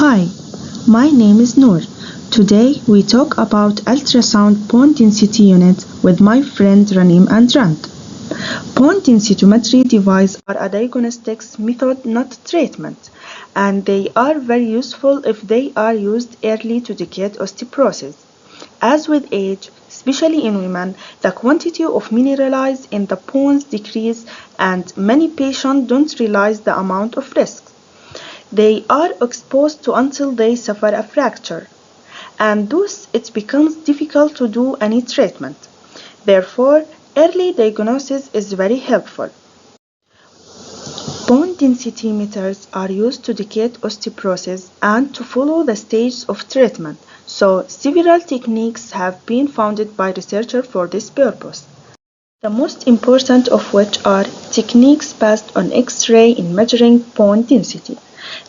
Hi, my name is Noor. Today we talk about ultrasound bone density unit with my friend Ranim and Rand. Bone densitometry devices are a diagnostics method, not treatment, and they are very useful if they are used early to detect osteoporosis. As with age, especially in women, the quantity of mineralized in the bones decrease and many patients don't realize the amount of risk they are exposed to until they suffer a fracture, and thus it becomes difficult to do any treatment. Therefore, early diagnosis is very helpful. Bone density meters are used to detect osteoporosis and to follow the stages of treatment, so several techniques have been founded by researchers for this purpose. The most important of which are techniques based on X-ray in measuring bone density.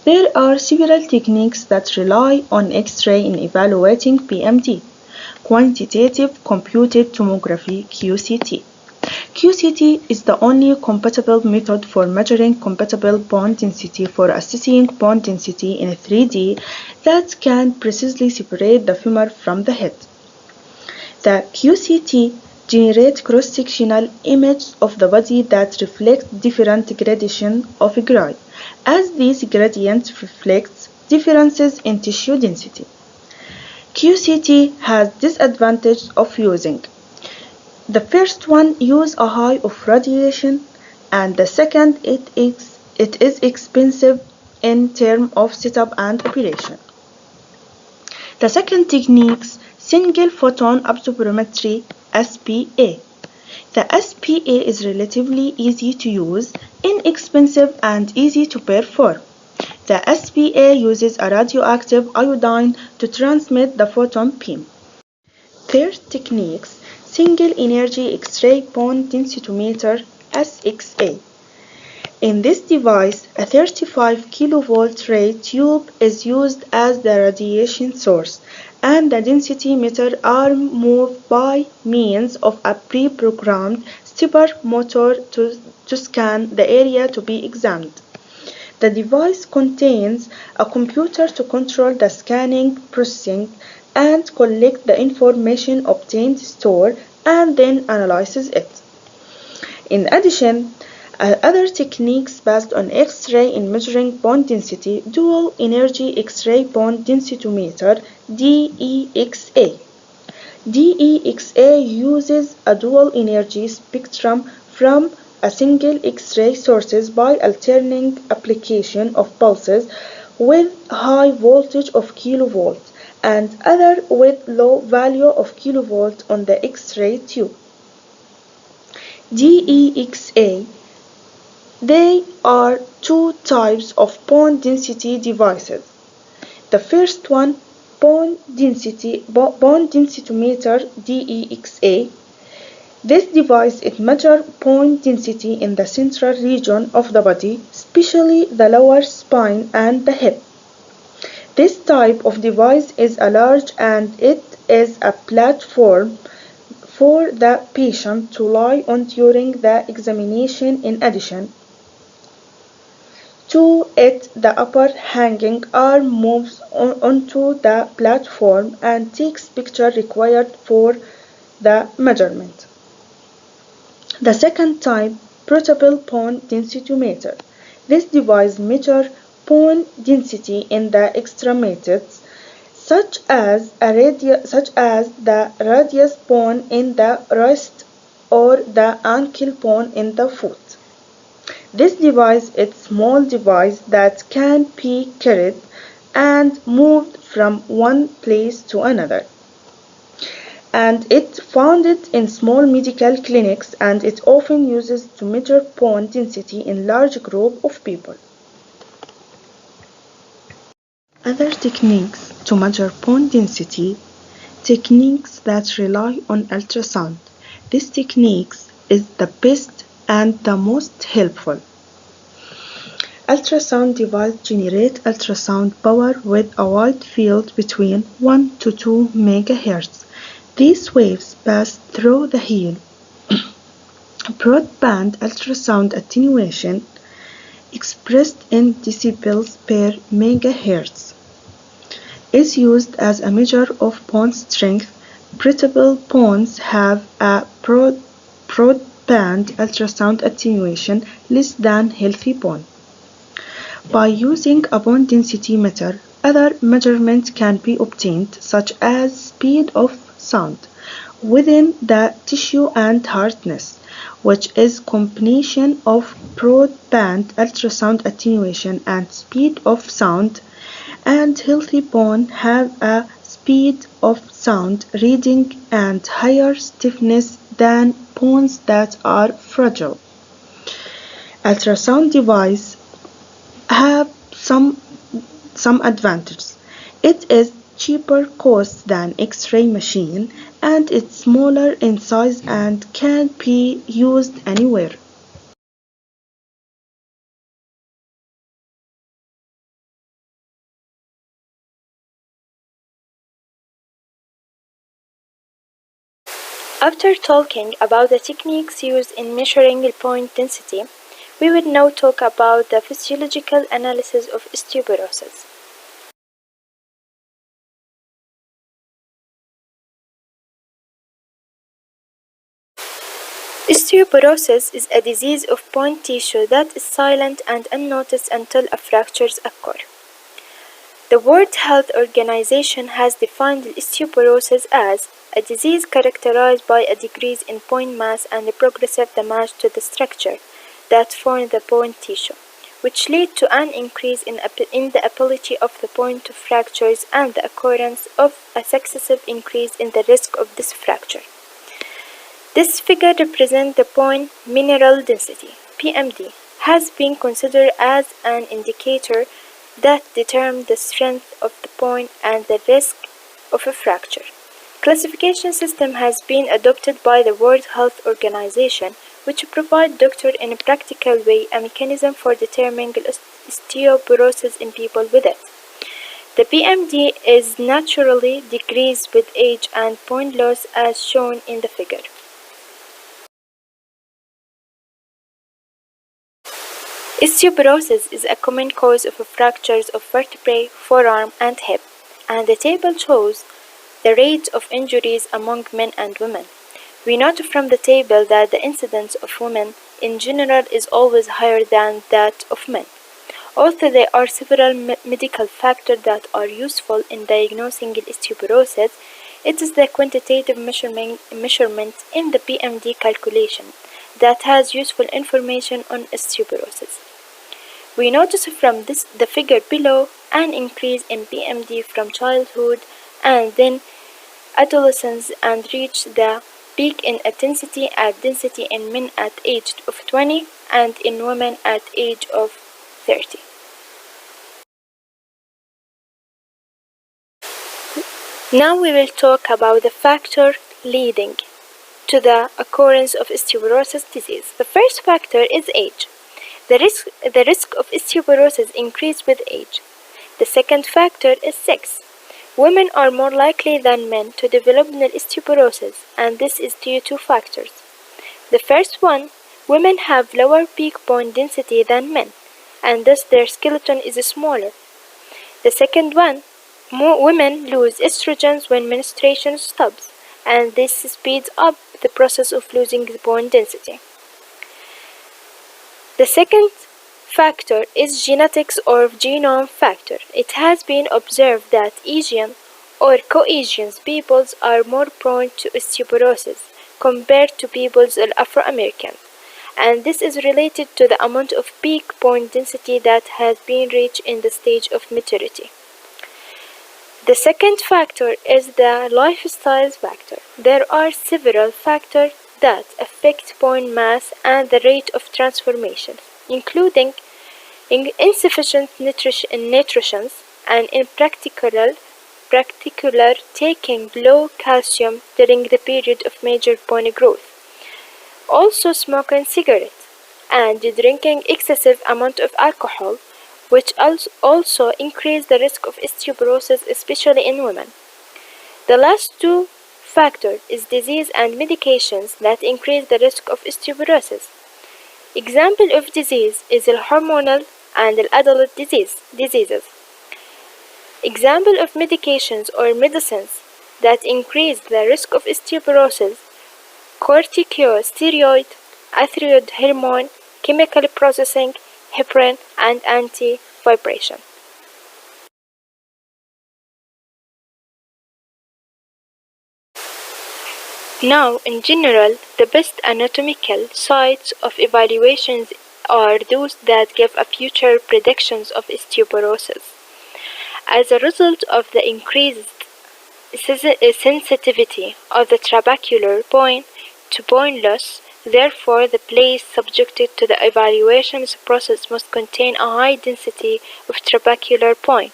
There are several techniques that rely on X-ray in evaluating PMD, quantitative computed tomography (QCT). QCT is the only compatible method for measuring compatible bone density for assessing bone density in 3D that can precisely separate the femur from the head. The QCT generates cross-sectional images of the body that reflect different gradations of grade, as these gradients reflect differences in tissue density. QCT has disadvantages of using. The first one use a high of radiation, and the second it is expensive in terms of setup and operation. The second technique, single photon absorptiometry (SPA). The SPA is relatively easy to use, inexpensive and easy to perform. The SPA uses a radioactive iodine to transmit the photon beam. Third technique, single energy X-ray bone densitometer (SXA). In this device, a 35 kV ray tube is used as the radiation source, and the density meters are moved by means of a pre-programmed stepper motor to scan the area to be examined. The device contains a computer to control the scanning, processing, and collect the information obtained, store, and then analyzes it. In addition, other techniques based on X-ray in measuring bone density, dual energy X-ray bone densitometer (DEXA). DEXA uses a dual energy spectrum from a single X-ray source by alternating application of pulses with high voltage of kilovolt and other with low value of kilovolt on the X-ray tube. DEXA. There are two types of bone density devices. The first one, bone densitometer (DEXA). This device measures bone density in the central region of the body, especially the lower spine and the hip. This type of device is large and it is a platform for the patient to lie on during the examination. In addition to it, the upper hanging arm moves onto the platform and takes pictures required for the measurement. The second type, portable bone densitometer. This device measures bone density in the extremities, such as the radius bone in the wrist or the ankle bone in the foot. This device is a small device that can be carried and moved from one place to another. And it's found in small medical clinics, and it often uses to measure bone density in large groups of people. Other techniques to measure bone density, techniques that rely on ultrasound. This technique is the best and the most helpful. Ultrasound devices generate ultrasound power with a wide field between 1 to 2 MHz. These waves pass through the heel. Broadband ultrasound attenuation expressed in decibels per megahertz. is used as a measure of bone strength. Breathable bones have a broadband ultrasound attenuation less than healthy bone. By using a bone density meter, other measurements can be obtained, such as speed of sound within the tissue and hardness, which is combination of broadband ultrasound attenuation and speed of sound, and healthy bone have a speed of sound reading and higher stiffness than bones that are fragile. Ultrasound devices have some advantages. It is cheaper cost than X-ray machine, and it's smaller in size and can be used anywhere. After talking about the techniques used in measuring bone density, we will now talk about the physiological analysis of osteoporosis. Osteoporosis is a disease of bone tissue that is silent and unnoticed until a fracture occurs. The World Health Organization has defined osteoporosis as a disease characterized by a decrease in bone mass and a progressive damage to the structure that form the bone tissue, which lead to an increase in the ability of the bone to fracture and the occurrence of a successive increase in the risk of this fracture. This figure represents the bone mineral density, (PMD), has been considered as an indicator that determine the strength of the bone and the risk of a fracture. Classification system has been adopted by the World Health Organization, which provide doctors in a practical way a mechanism for determining osteoporosis in people with it. The PMD is naturally decreased with age and bone loss as shown in the figure. Osteoporosis is a common cause of fractures of vertebrae, forearm, and hip, and the table shows the rates of injuries among men and women. We note from the table that the incidence of women in general is always higher than that of men. Although there are several medical factors that are useful in diagnosing osteoporosis, it is the quantitative measurement in the PMD calculation that has useful information on osteoporosis. We notice from the figure below an increase in PMD from childhood and then adolescence and reach the peak in intensity at density in men at age of 20 and in women at age of 30. Now we will talk about the factor leading to the occurrence of osteoporosis disease. The first factor is age. The risk of osteoporosis increases with age. The second factor is sex. Women are more likely than men to develop osteoporosis, and this is due to factors. The first one, women have lower peak bone density than men, and thus their skeleton is smaller. The second one, more women lose estrogens when menstruation stops, and this speeds up the process of losing the bone density. The second factor is genetics or genome factor. It has been observed that Asian or Caucasian peoples are more prone to osteoporosis compared to peoples of Afro-Americans, and this is related to the amount of peak bone density that has been reached in the stage of maturity. The second factor is the lifestyle factor. There are several factors that affect bone mass and the rate of transformation, including insufficient nutrition and in particular taking low calcium during the period of major bone growth. Also smoking cigarettes and drinking excessive amount of alcohol, which also increase the risk of osteoporosis, especially in women. The last two factors is disease and medications that increase the risk of osteoporosis. Example of disease is the hormonal and the adult diseases. Example of medications or medicines that increase the risk of osteoporosis: corticosteroid, thyroid hormone, chemical processing, heparin, and anti-vibration. Now, in general, the best anatomical sites of evaluations are those that give a future predictions of osteoporosis. As a result of the increased sensitivity of the trabecular point to bone loss, therefore the place subjected to the evaluations process must contain a high density of trabecular point.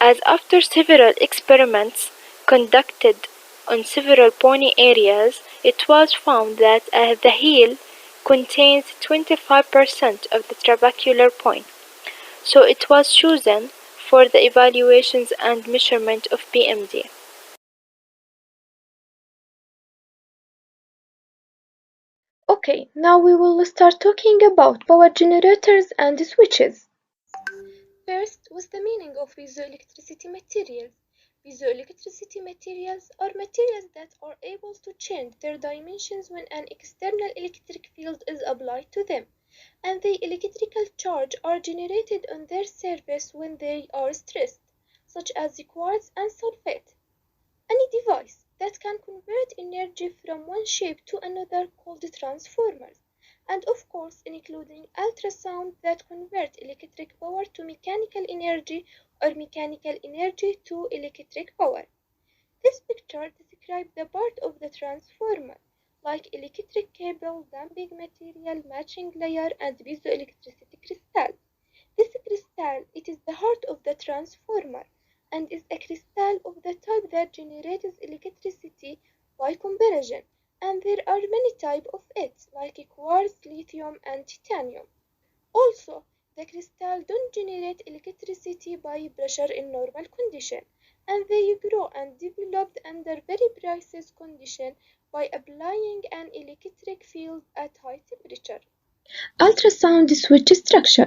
As after several experiments conducted on several bony areas, it was found that the heel contains 25% of the trabecular point, so it was chosen for the evaluations and measurement of BMD. Okay, now we will start talking about power generators and switches. First, what's the meaning of piezoelectricity materials? Piezoelectricity materials are materials that are able to change their dimensions when an external electric field is applied to them, and the electrical charge are generated on their surface when they are stressed, such as the quartz and sulfate. Any device that can convert energy from one shape to another called transformers, and of course including ultrasound that convert electric power to mechanical energy or mechanical energy to electric power. This picture describes the part of the transformer, like electric cable, damping material, matching layer, and piezoelectricity crystal. This crystal it is the heart of the transformer and is a crystal of the type that generates electricity by conversion, and there are many types of it, like quartz, lithium, and titanium. Also, the crystal don't generate electricity by pressure in normal condition, and they grow and develop under very precise condition by applying an electric field at high temperature. Ultrasound switch structure.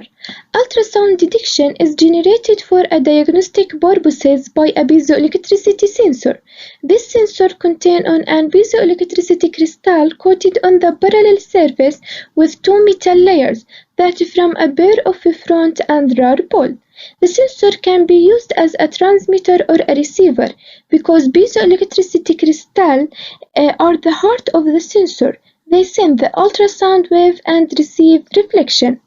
Ultrasound detection is generated for a diagnostic purposes by a piezoelectricity sensor. This sensor contains an piezoelectricity crystal coated on the parallel surface with two metal layers that form a pair of front and rear pole. The sensor can be used as a transmitter or a receiver because piezoelectricity crystals are the heart of the sensor. They send the ultrasound wave and receive reflection.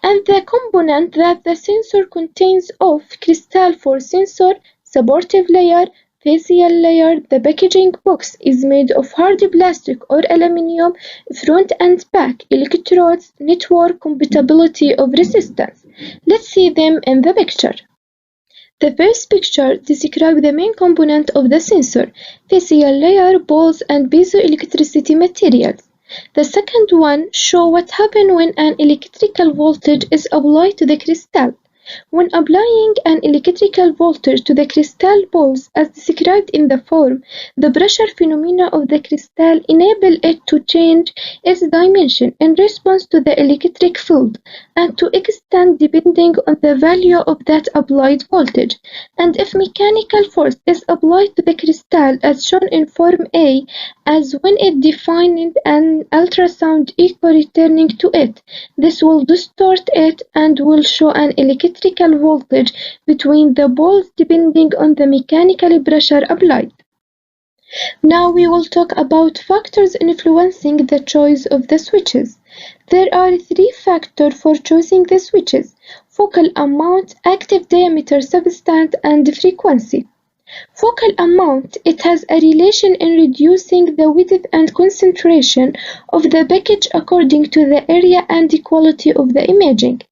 And the component that the sensor contains of crystal for sensor, supportive layer, facial layer, the packaging box is made of hard plastic or aluminum, front and back, electrodes, network compatibility of resistance. Let's see them in the picture. The first picture describes the main component of the sensor, facial layer, balls, and piezoelectricity materials. The second one shows what happens when an electrical voltage is applied to the crystal. When applying an electrical voltage to the crystal balls as described in the form, the pressure phenomena of the crystal enable it to change its dimension in response to the electric field and to extend depending on the value of that applied voltage. And if mechanical force is applied to the crystal as shown in form A, as when it defined an ultrasound echo returning to it, this will distort it and will show an electrical voltage between the poles depending on the mechanical pressure applied. Now we will talk about factors influencing the choice of the switches. There are three factors for choosing the switches: focal amount, active diameter substance, and frequency. Focal amount, it has a relation in reducing the width and concentration of the package according to the area and the quality of the imaging.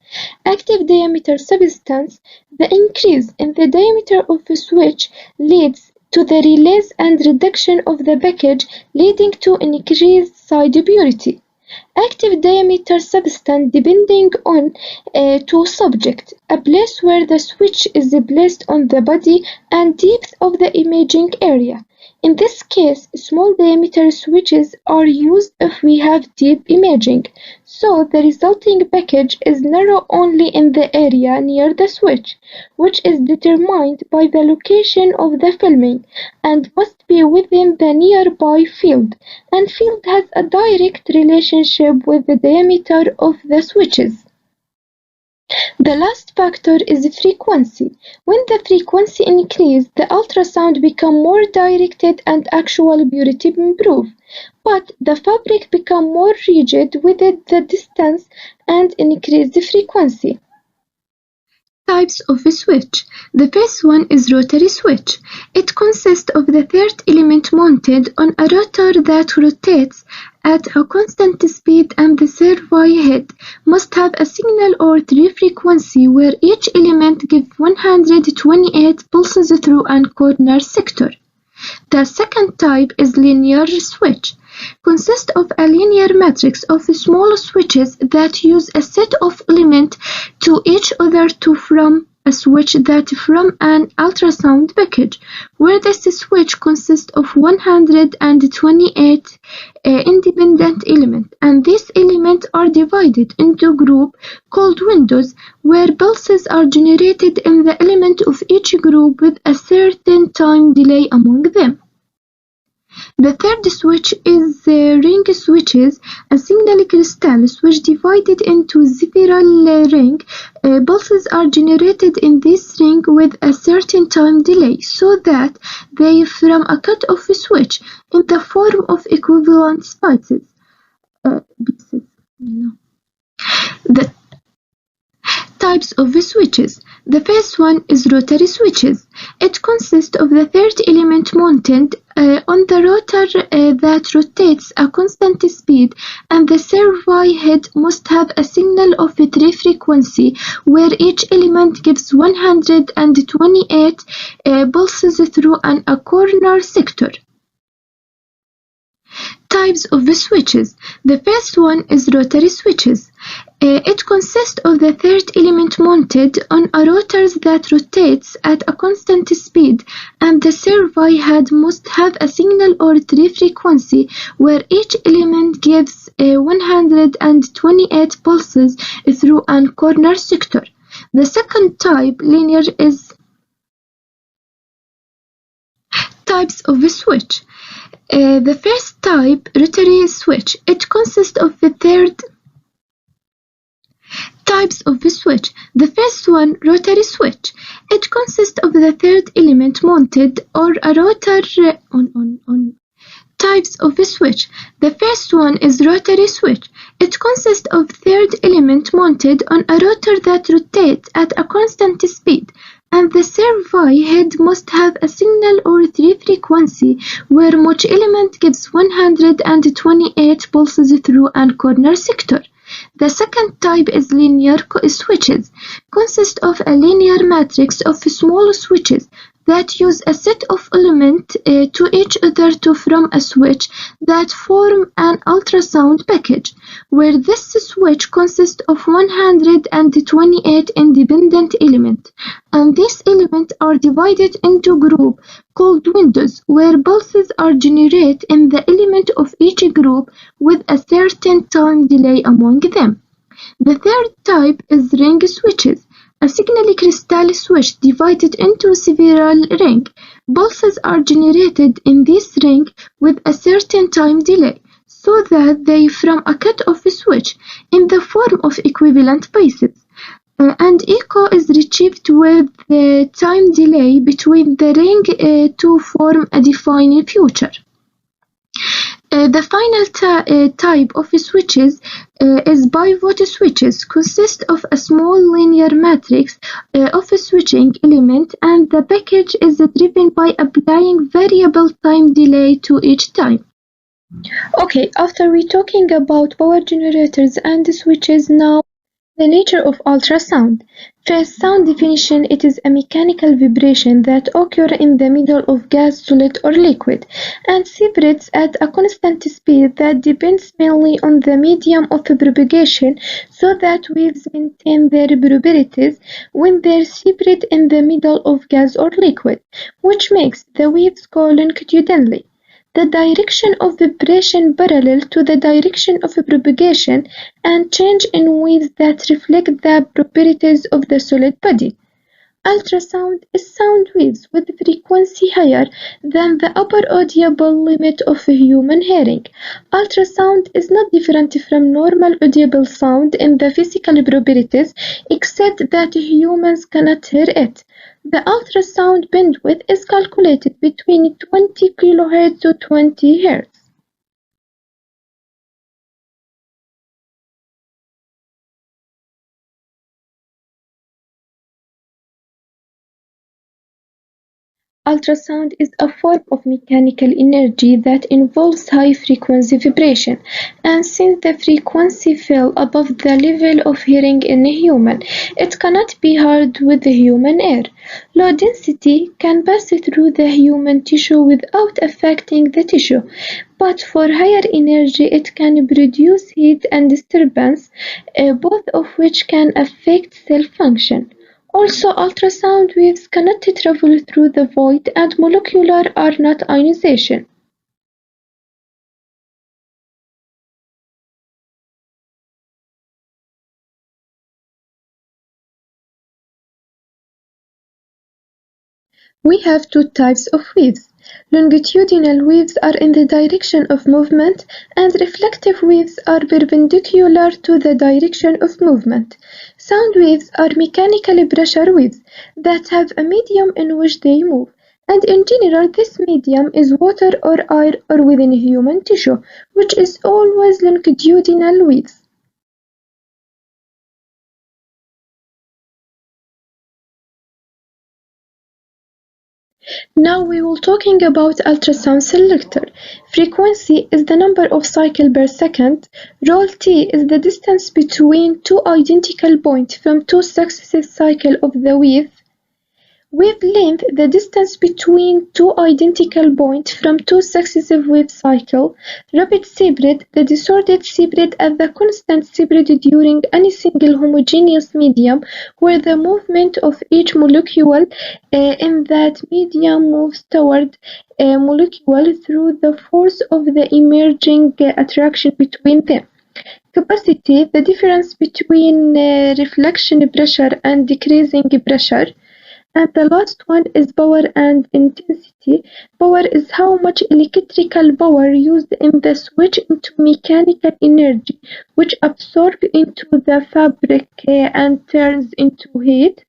Active diameter substance, the increase in the diameter of a switch leads to the release and reduction of the package, leading to increased side purity. active diameter substance depending on two subjects, a place where the switch is placed on the body, and depth of the imaging area. In this case, small diameter switches are used if we have deep imaging, so the resulting package is narrow only in the area near the switch, which is determined by the location of the filming and must be within the nearby field, and field has a direct relationship with the diameter of the switches. The last factor is frequency. When the frequency increases, the ultrasound becomes more directed and actual purity improves, but the fabric becomes more rigid with the distance and increased frequency. Types of a switch. The first one is rotary switch. It consists of the third element mounted on a rotor that rotates at a constant speed, and the survey head must have a signal or three frequency where each element gives 128 pulses through a corner sector. The second type is linear switch. Consists of a linear matrix of small switches that use a set of elements to each other to form a switch that from an ultrasound package, where this switch consists of 128 independent elements, and these elements are divided into groups called windows, where pulses are generated in the element of each group with a certain time delay among them. The third switch is ring switches, a single crystal switch divided into several rings. Pulses are generated in this ring with a certain time delay, so that they form a cut-off switch in the form of equivalent pieces. The types of switches. The first one is rotary switches. It consists of the third element mounted on the rotor that rotates at constant speed, and the survey head must have a signal of a three frequency where each element gives 128 pulses through a corner sector. Types of the switches. The first one is rotary switches. It consists of the third element mounted on a rotor that rotates at a constant speed, and the survey head must have a signal or three frequency where each element gives 128 pulses through a corner sector. The second type, linear, is types of a switch. The first type, rotary switch, it consists of the third types of the switch. The first one, rotary switch. It consists of the third element mounted or a rotor on. Types of the switch. The first one is rotary switch. It consists of third element mounted on a rotor that rotates at a constant speed, and the survey head must have a signal or three frequency where each element gives 128 pulses through a corner sector. The second type is linear switches. Consists of a linear matrix of small switches that use a set of elements to each other to form a switch that form an ultrasound package, where this switch consists of 128 independent elements, and these elements are divided into groups called windows, where pulses are generated in the element of each group with a certain time delay among them. The third type is ring switches. A signal crystal switch divided into several rings. Pulses are generated in this ring with a certain time delay, so that they form a cut-off switch in the form of equivalent pieces, and echo is achieved with the time delay between the ring to form a defined feature. The final type of switches is pivot switches. Consist of a small linear matrix of a switching element, and the package is driven by applying variable time delay to each time. Okay, after we talking about power generators and switches, now The nature of ultrasound. First, sound definition. It is a mechanical vibration that occurs in the middle of gas, solid, or liquid, and separates at a constant speed that depends mainly on the medium of propagation, so that waves maintain their properties when they separate in the middle of gas or liquid, which makes the waves go longitudinally. The direction of vibration parallel to the direction of propagation, and change in waves that reflect the properties of the solid body. Ultrasound is sound waves with frequency higher than the upper audible limit of human hearing. Ultrasound is not different from normal audible sound in the physical properties, except that humans cannot hear it. The ultrasound bandwidth is calculated between 20 kHz to 20 Hz. Ultrasound is a form of mechanical energy that involves high-frequency vibration, and since the frequency fell above the level of hearing in a human, it cannot be heard with the human ear. Low density can pass through the human tissue without affecting the tissue, but for higher energy it can produce heat and disturbance, both of which can affect cell function. Also, ultrasound waves cannot travel through the void, and molecular are not ionization. We have two types of waves. Longitudinal waves are in the direction of movement, and reflective waves are perpendicular to the direction of movement. Sound waves are mechanical pressure waves that have a medium in which they move, and in general this medium is water or air or within human tissue, which is always longitudinal waves. Now we will talking about ultrasound selector. Frequency is the number of cycles per second. Rho T is the distance between two identical points from two successive cycles of the wave. Wavelength, the distance between two identical points from two successive wave cycles. Rapid spread, the disordered spread at the constant spread during any single homogeneous medium where the movement of each molecule in that medium moves toward a molecule through the force of the emerging attraction between them. Capacity, the difference between reflection pressure and decreasing pressure. And the last one is power and intensity. Power is how much electrical power used in the switch into mechanical energy, which absorbs into the fabric and turns into heat.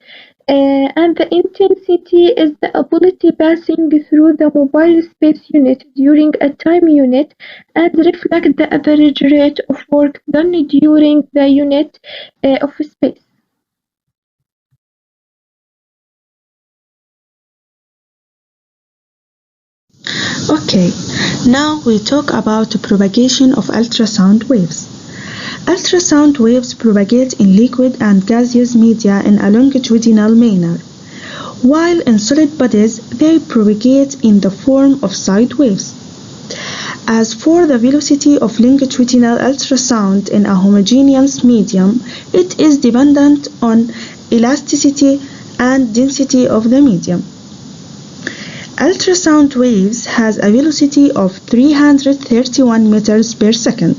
And the intensity is the ability passing through the mobile space unit during a time unit and reflect the average rate of work done during the unit of space. Okay, now we talk about the propagation of ultrasound waves. Ultrasound waves propagate in liquid and gaseous media in a longitudinal manner, while in solid bodies they propagate in the form of side waves. As for the velocity of longitudinal ultrasound in a homogeneous medium, it is dependent on elasticity and density of the medium. Ultrasound waves has a velocity of 331 meters per second.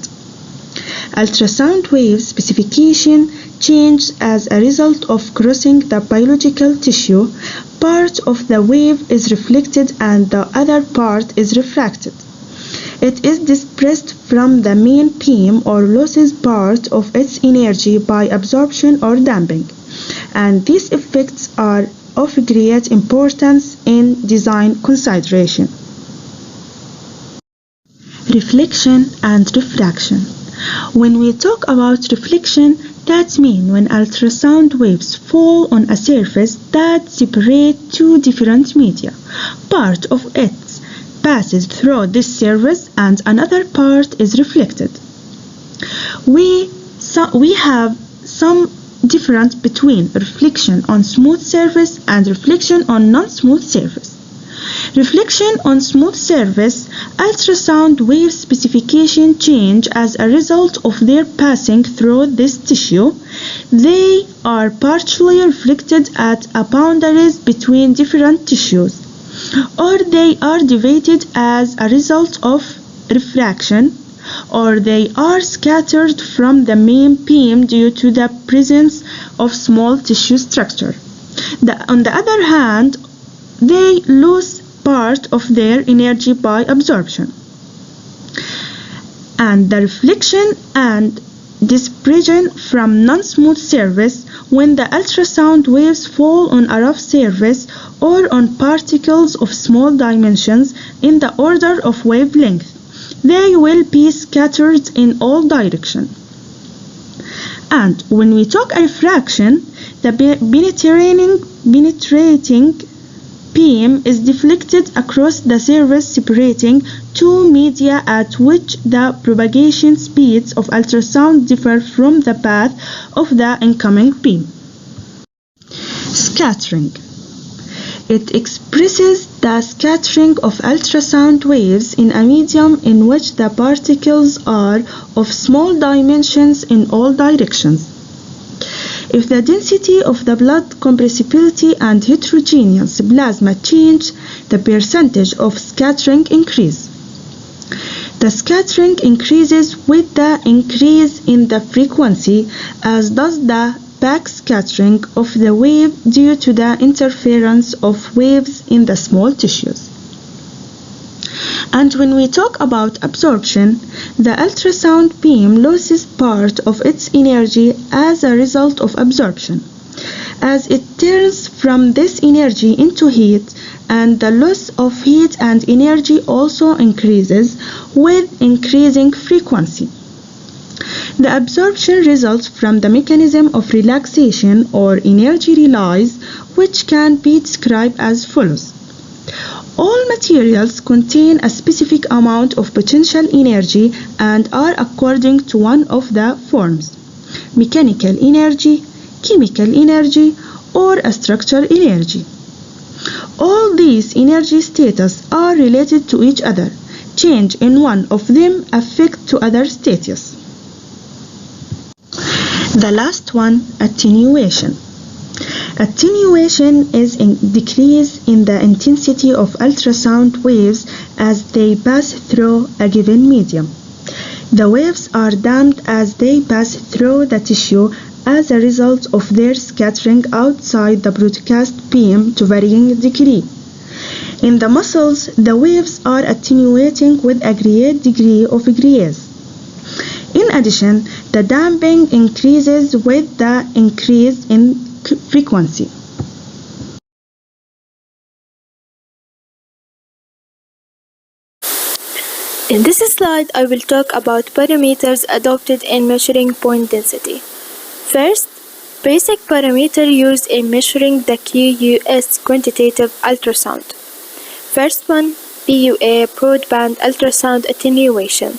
Ultrasound wave specification changes as a result of crossing the biological tissue. Part of the wave is reflected and the other part is refracted. It is dispersed from the main beam or loses part of its energy by absorption or damping, and these effects are of great importance in design consideration. Reflection and refraction. When we talk about reflection, that means when ultrasound waves fall on a surface that separates two different media. Part of it passes through this surface and another part is reflected. We have some difference between reflection on smooth surface and reflection on non-smooth surface. Reflection on smooth surface, ultrasound wave specification change as a result of their passing through this tissue. They are partially reflected at boundaries between different tissues, or they are deviated as a result of refraction, or they are scattered from the main beam due to the presence of small tissue structure. On the other hand, they lose part of their energy by absorption. And the reflection and dispersion from non-smooth surface, when the ultrasound waves fall on a rough surface or on particles of small dimensions in the order of wavelength, they will be scattered in all directions. And when we talk refraction, the penetrating beam is deflected across the surface, separating two media at which the propagation speeds of ultrasound differ from the path of the incoming beam. Scattering. It expresses the scattering of ultrasound waves in a medium in which the particles are of small dimensions in all directions. If the density of the blood compressibility and heterogeneous plasma change, the percentage of scattering increase. The scattering increases with the increase in the frequency, as does the backscattering of the wave due to the interference of waves in the small tissues. And when we talk about absorption, the ultrasound beam loses part of its energy as a result of absorption, as it turns from this energy into heat, and the loss of heat and energy also increases with increasing frequency. The absorption results from the mechanism of relaxation or energy release, which can be described as follows. All materials contain a specific amount of potential energy and are according to one of the forms: mechanical energy, chemical energy, or a structural energy. All these energy status are related to each other. Change in one of them affects to other status. The last one, attenuation. Attenuation is a decrease in the intensity of ultrasound waves as they pass through a given medium. The waves are damped as they pass through the tissue as a result of their scattering outside the broadcast beam to varying degree. In the muscles, the waves are attenuating with a great degree of egress. In addition, the damping increases with the increase in frequency. In this slide, I will talk about parameters adopted in measuring point density. First, basic parameter used in measuring the QUS quantitative ultrasound. First one, BUA, broadband ultrasound attenuation.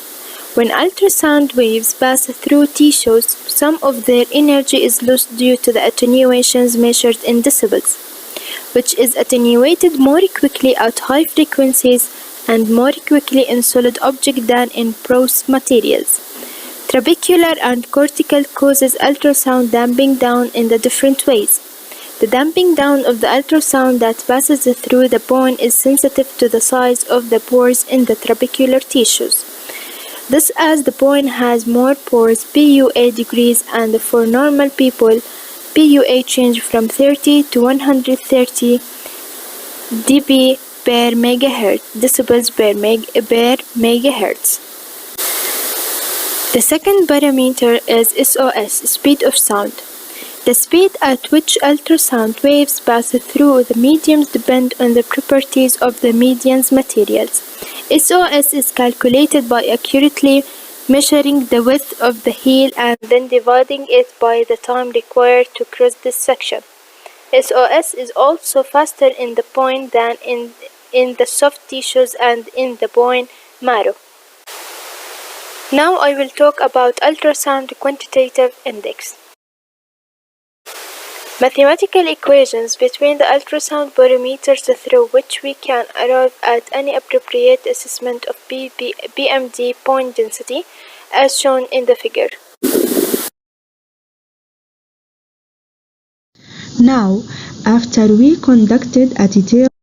When ultrasound waves pass through tissues, some of their energy is lost due to the attenuations measured in decibels, which is attenuated more quickly at high frequencies and more quickly in solid objects than in porous materials. Trabecular and cortical causes ultrasound damping down in the different ways. The damping down of the ultrasound that passes through the bone is sensitive to the size of the pores in the trabecular tissues. This, as the bone has more pores, BUA decrease, and for normal people, BUA change from 30 to 130 dB per megahertz, decibels per megahertz. The second parameter is SOS, speed of sound. The speed at which ultrasound waves pass through the mediums depend on the properties of the medium's materials. SOS is calculated by accurately measuring the width of the heel and then dividing it by the time required to cross this section. SOS is also faster in the bone than in the soft tissues and in the bone marrow. Now I will talk about ultrasound quantitative index. Mathematical equations between the ultrasound parameters through which we can arrive at any appropriate assessment of BMD point density, as shown in the figure. Now, after we conducted a detailed